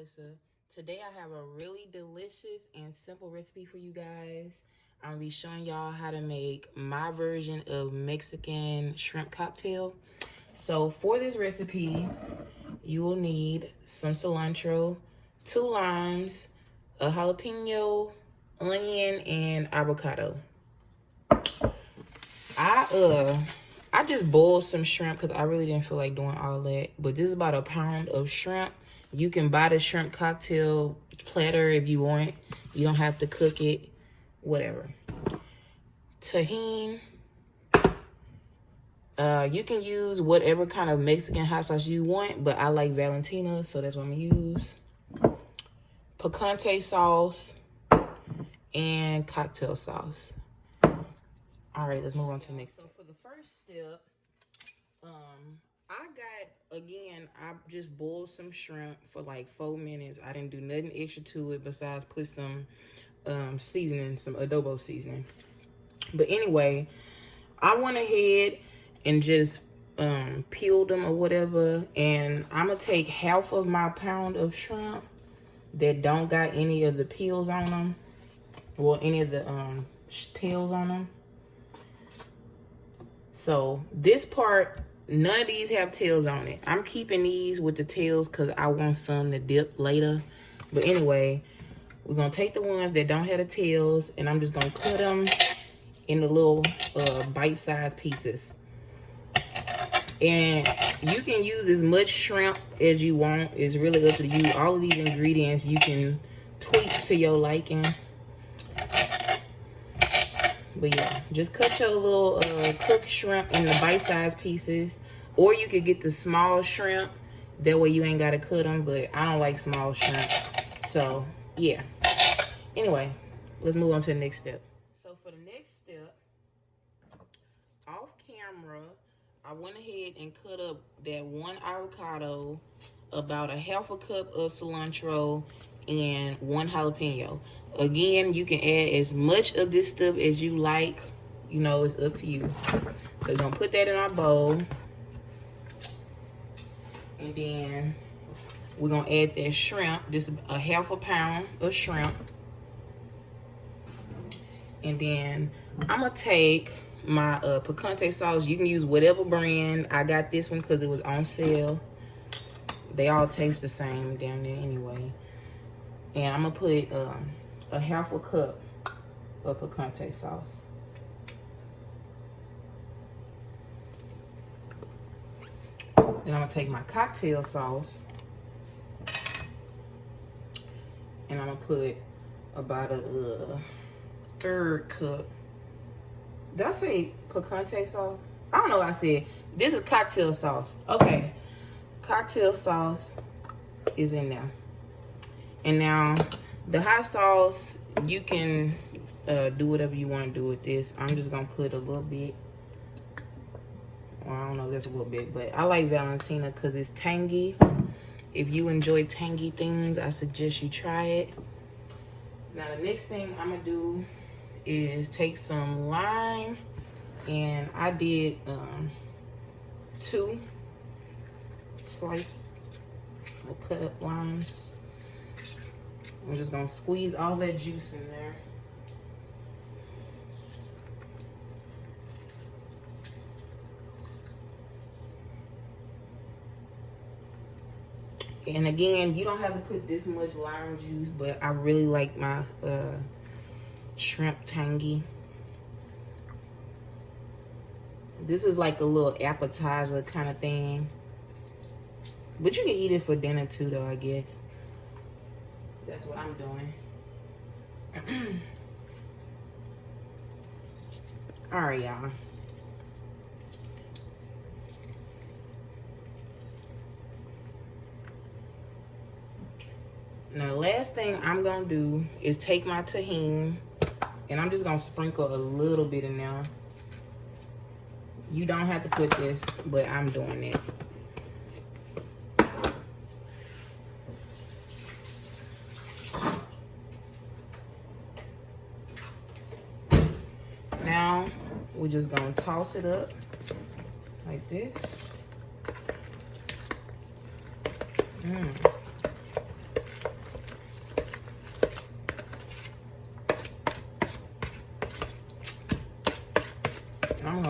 Lyssa. Today I have a really delicious and simple recipe for you guys. I'm gonna be showing y'all how to make my version of Mexican shrimp cocktail. So for this recipe, you will need some cilantro, 2 limes, a jalapeno, onion, and avocado. I just boiled some shrimp because I really didn't feel like doing all that. But this is about a pound of shrimp. You can buy the shrimp cocktail platter if you want. You don't have to cook it, whatever. Tahini. You can use whatever kind of Mexican hot sauce you want, but I like Valentina, so that's what I'm gonna use. Picante sauce and cocktail sauce. All right, let's move on to the next. So for the first step, I just boiled some shrimp for like 4 minutes. I didn't do nothing extra to it besides put some seasoning, some adobo seasoning. But anyway, I went ahead and just peeled them or whatever. And I'm going to take half of my pound of shrimp that don't got any of the peels on them. Well, any of the tails on them. So this part, none of these have tails on it. I'm keeping these with the tails because I want some to dip later. But anyway, we're going to take the ones that don't have the tails, and I'm just going to cut them in the little bite-sized pieces. And you can use as much shrimp as you want. It's really up to you. All of these ingredients you can tweak to your liking. But yeah, just cut your little cooked shrimp in the bite-sized pieces. Or you could get the small shrimp. That way you ain't got to cut them. But I don't like small shrimp. So, yeah. Anyway, let's move on to the next step. So, for the next step, off camera, I went ahead and cut up that 1 avocado, about a half a cup of cilantro, and 1 jalapeno. Again, you can add as much of this stuff as you like. You know, it's up to you. So we're gonna put that in our bowl. And then we're gonna add that shrimp. This is a half a pound of shrimp. And then I'm gonna take my picante sauce. You can use whatever brand. I got this one because it was on sale. They all taste the same down there anyway. And I'm gonna put a half a cup of picante sauce. Then I'm gonna take my cocktail sauce and I'm gonna put about a 1/3 cup. Did I say picante sauce? I don't know what I said. This is cocktail sauce. Okay. Cocktail sauce is in there. And now, the hot sauce, you can do whatever you want to do with this. I'm just going to put a little bit. Well, I don't know if that's a little bit, but I like Valentina because it's tangy. If you enjoy tangy things, I suggest you try it. Now, the next thing I'm going to do is take some lime. And I did 2 slice of cut up limes. I'm just gonna squeeze all that juice in there. And again, you don't have to put this much lime juice, but I really like my shrimp tangy. This is like a little appetizer kind of thing. But you can eat it for dinner too, though, I guess. That's what I'm doing. All right, y'all. Now, the last thing I'm going to do is take my tahini, and I'm just going to sprinkle a little bit in there. You don't have to put this, but I'm doing it. Now, we're just gonna toss it up like this.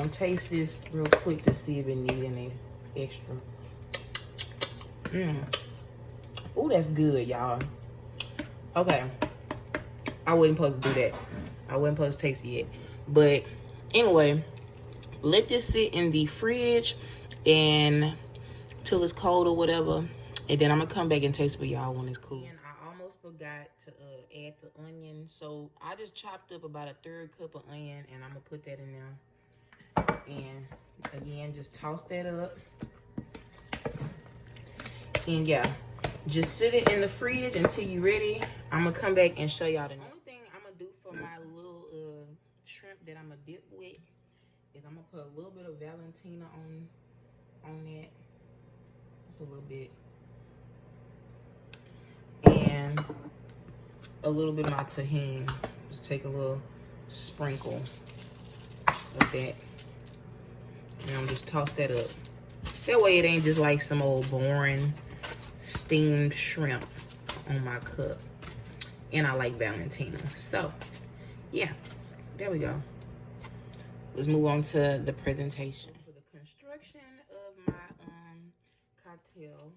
gonna taste this real quick to see if it needs any extra. Oh, that's good, y'all. Okay. I wasn't supposed to do that. I wasn't supposed to taste it yet. But anyway, let this sit in the fridge and till it's cold or whatever. And then I'm gonna come back and taste it for y'all when it's cool. And I almost forgot to add the onion. So I just chopped up about a 1/3 cup of onion and I'm gonna put that in there. And again, just toss that up. And yeah, just sit it in the fridge until you're ready. I'm gonna come back and show y'all the only thing I'm gonna do for my little shrimp that I'm gonna dip with is I'm gonna put a little bit of Valentina on that. Just a little bit. And a little bit of my tahini. Just take a little sprinkle of that. And I'm just toss that up. That way it ain't just like some old boring steamed shrimp on my cup. And I like Valentina. So, yeah, there we go. Let's move on to the presentation. For the construction of my cocktail,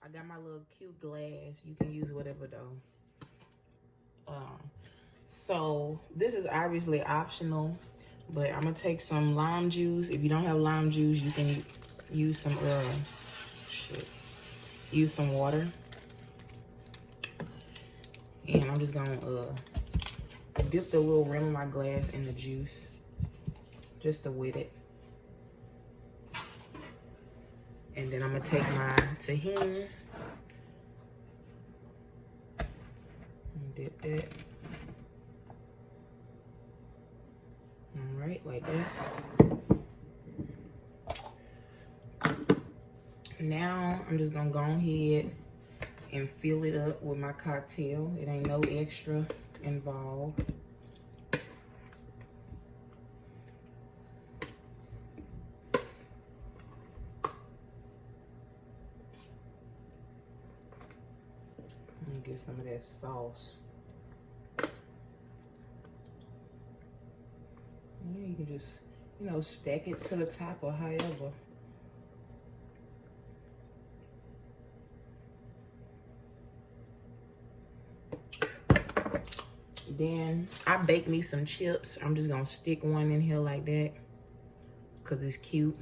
I got my little cute glass. You can use whatever though. So this is obviously optional, but I'm gonna take some lime juice. If you don't have lime juice, you can use some use some water. And I'm just gonna dip the little rim of my glass in the juice just to wet it. And then I'm gonna take my tahini and dip that. All right, like that. Now I'm just gonna go ahead and fill it up with my cocktail. It ain't no extra involved. Let me get some of that sauce. Yeah, you can just, you know, stack it to the top or however. Then I baked me some chips. I'm just gonna stick one in here like that because it's cute.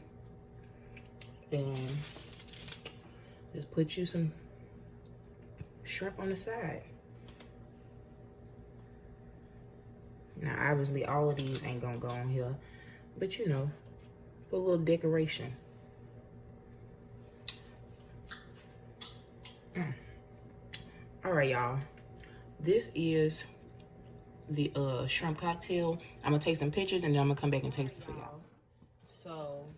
And just put you some shrimp on the side. Now, obviously, all of these ain't gonna go on here, but you know, put a little decoration. All right, y'all. This is the shrimp cocktail. I'm gonna take some pictures and then I'm gonna come back and taste it for y'all. So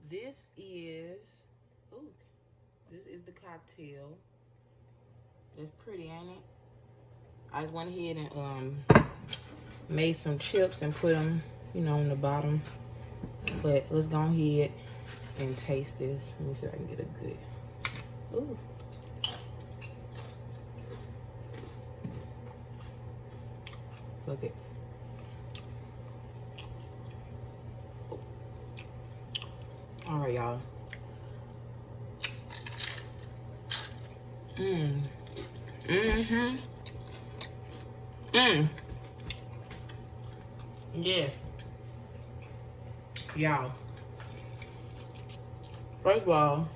this is the cocktail. That's pretty, ain't it? I just went ahead and made some chips and put them, you know, on the bottom. But let's go ahead and taste this. Let me see if I can get a good. Ooh. Look it. All right, y'all. Yeah. Y'all. First of all,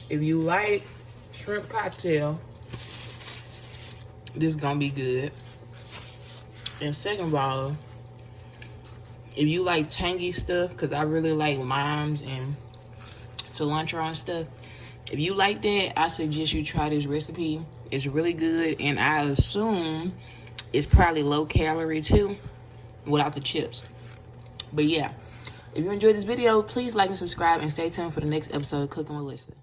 if you like shrimp cocktail, this is gonna be good. And second of all, if you like tangy stuff, because I really like limes and cilantro and stuff, if you like that, I suggest you try this recipe. It's really good, and I assume it's probably low calorie too, without the chips. But yeah, if you enjoyed this video, please like and subscribe, and stay tuned for the next episode of Cooking with Lyssa.